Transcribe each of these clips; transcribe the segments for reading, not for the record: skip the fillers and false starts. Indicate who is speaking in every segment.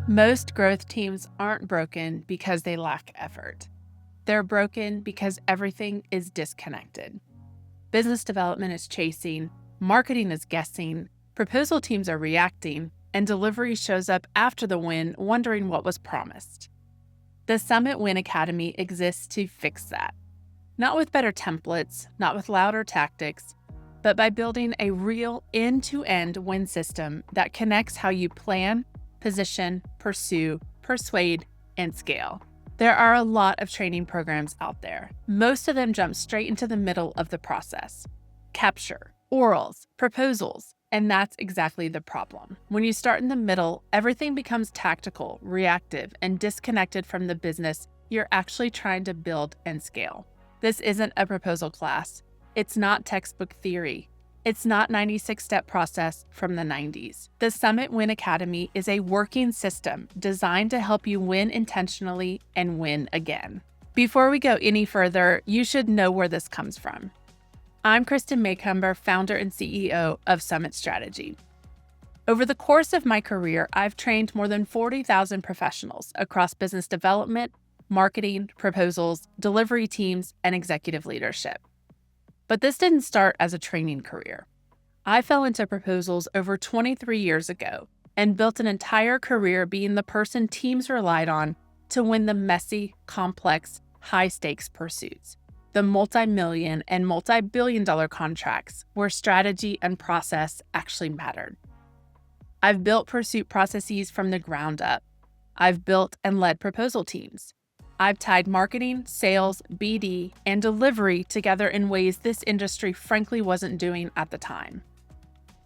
Speaker 1: Most growth teams aren't broken because they lack effort. They're broken because everything is disconnected. Business development is chasing, marketing is guessing, proposal teams are reacting, and delivery shows up after the win wondering what was promised. The Summit Win Academy exists to fix that. Not with better templates, not with louder tactics, but by building a real end-to-end win system that connects how you plan, position, pursue, persuade, and scale. There are a lot of training programs out there. Most of them jump straight into the middle of the process. Capture, orals, proposals, and that's exactly the problem. When you start in the middle, everything becomes tactical, reactive, and disconnected from the business you're actually trying to build and scale. This isn't a proposal class. It's not textbook theory. It's not 96-step process from the 90s. The Summit Win Academy is a working system designed to help you win intentionally and win again. Before we go any further, you should know where this comes from. I'm Kristen Maycumber, founder and CEO of Summit Strategy. Over the course of my career, I've trained more than 40,000 professionals across business development, marketing, proposals, delivery teams, and executive leadership. But this didn't start as a training career. I fell into proposals over 23 years ago and built an entire career being the person teams relied on to win the messy, complex, high-stakes pursuits, the multi-million and multi-billion-dollar contracts where strategy and process actually mattered. I've built pursuit processes from the ground up. I've built and led proposal teams. I've tied marketing, sales, BD, and delivery together in ways this industry frankly wasn't doing at the time.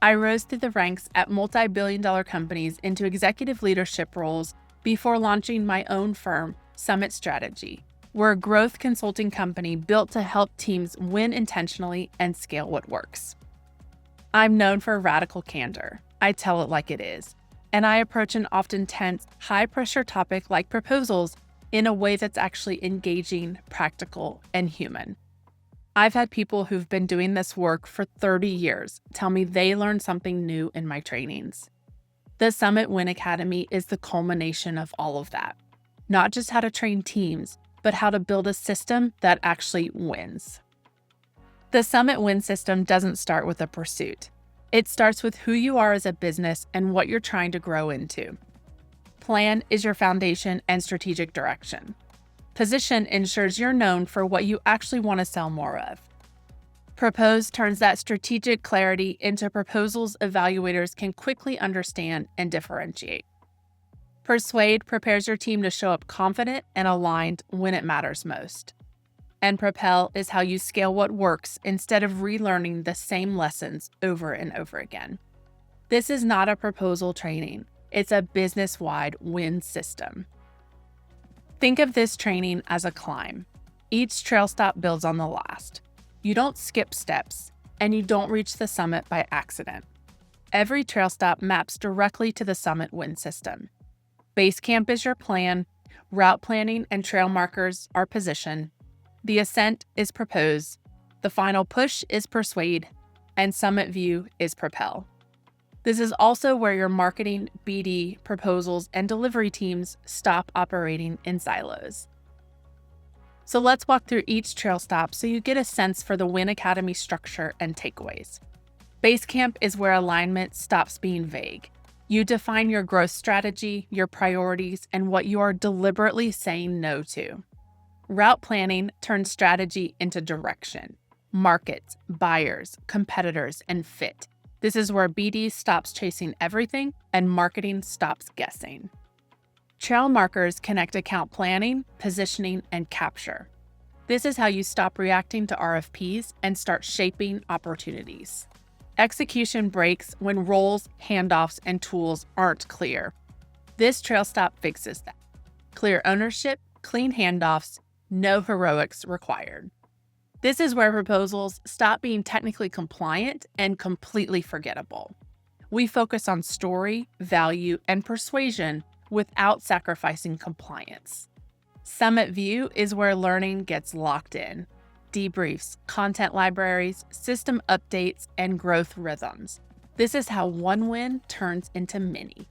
Speaker 1: I rose through the ranks at multi-billion-dollar companies into executive leadership roles before launching my own firm, Summit Strategy. We're a growth consulting company built to help teams win intentionally and scale what works. I'm known for radical candor. I tell it like it is. And I approach an often tense, high-pressure topic like proposals in a way that's actually engaging, practical, and human. I've had people who've been doing this work for 30 years tell me they learned something new in my trainings. The Summit Win Academy is the culmination of all of that. Not just how to train teams, but how to build a system that actually wins. The Summit Win system doesn't start with a pursuit. It starts with who you are as a business and what you're trying to grow into. Plan is your foundation and strategic direction. Position ensures you're known for what you actually want to sell more of. Propose turns that strategic clarity into proposals evaluators can quickly understand and differentiate. Persuade prepares your team to show up confident and aligned when it matters most. And propel is how you scale what works instead of relearning the same lessons over and over again. This is not a proposal training. It's a business-wide win system. Think of this training as a climb. Each trail stop builds on the last. You don't skip steps, and you don't reach the summit by accident. Every trail stop maps directly to the Summit Win system. Base camp is your plan, route planning and trail markers are position, the ascent is propose, the final push is persuade, and summit view is propel. This is also where your marketing, BD, proposals, and delivery teams stop operating in silos. So let's walk through each trail stop so you get a sense for the Win Academy structure and takeaways. Base camp is where alignment stops being vague. You define your growth strategy, your priorities, and what you are deliberately saying no to. Route planning turns strategy into direction. Markets, buyers, competitors, and fit. This is where BD stops chasing everything and marketing stops guessing. Trail markers connect account planning, positioning, and capture. This is how you stop reacting to RFPs and start shaping opportunities. Execution breaks when roles, handoffs, and tools aren't clear. This trail stop fixes that. Clear ownership, clean handoffs, no heroics required. This is where proposals stop being technically compliant and completely forgettable. We focus on story, value, and persuasion without sacrificing compliance. Summit View is where learning gets locked in. Debriefs, content libraries, system updates, and growth rhythms. This is how one win turns into many.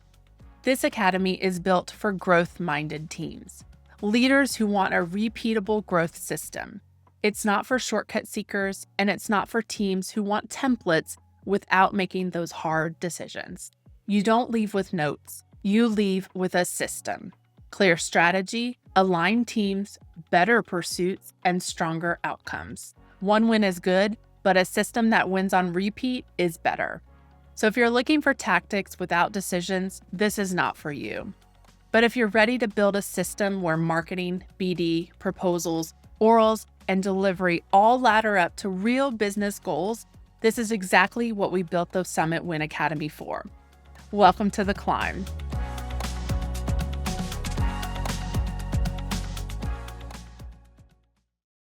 Speaker 1: This academy is built for growth-minded teams, leaders who want a repeatable growth system. It's not for shortcut seekers, and it's not for teams who want templates without making those hard decisions. You don't leave with notes. You leave with a system. Clear strategy, aligned teams, better pursuits, and stronger outcomes. One win is good, but a system that wins on repeat is better. So if you're looking for tactics without decisions, this is not for you. But if you're ready to build a system where marketing, BD, proposals, orals, and delivery all ladder up to real business goals, this is exactly what we built the Summit Win Academy for. Welcome to the climb.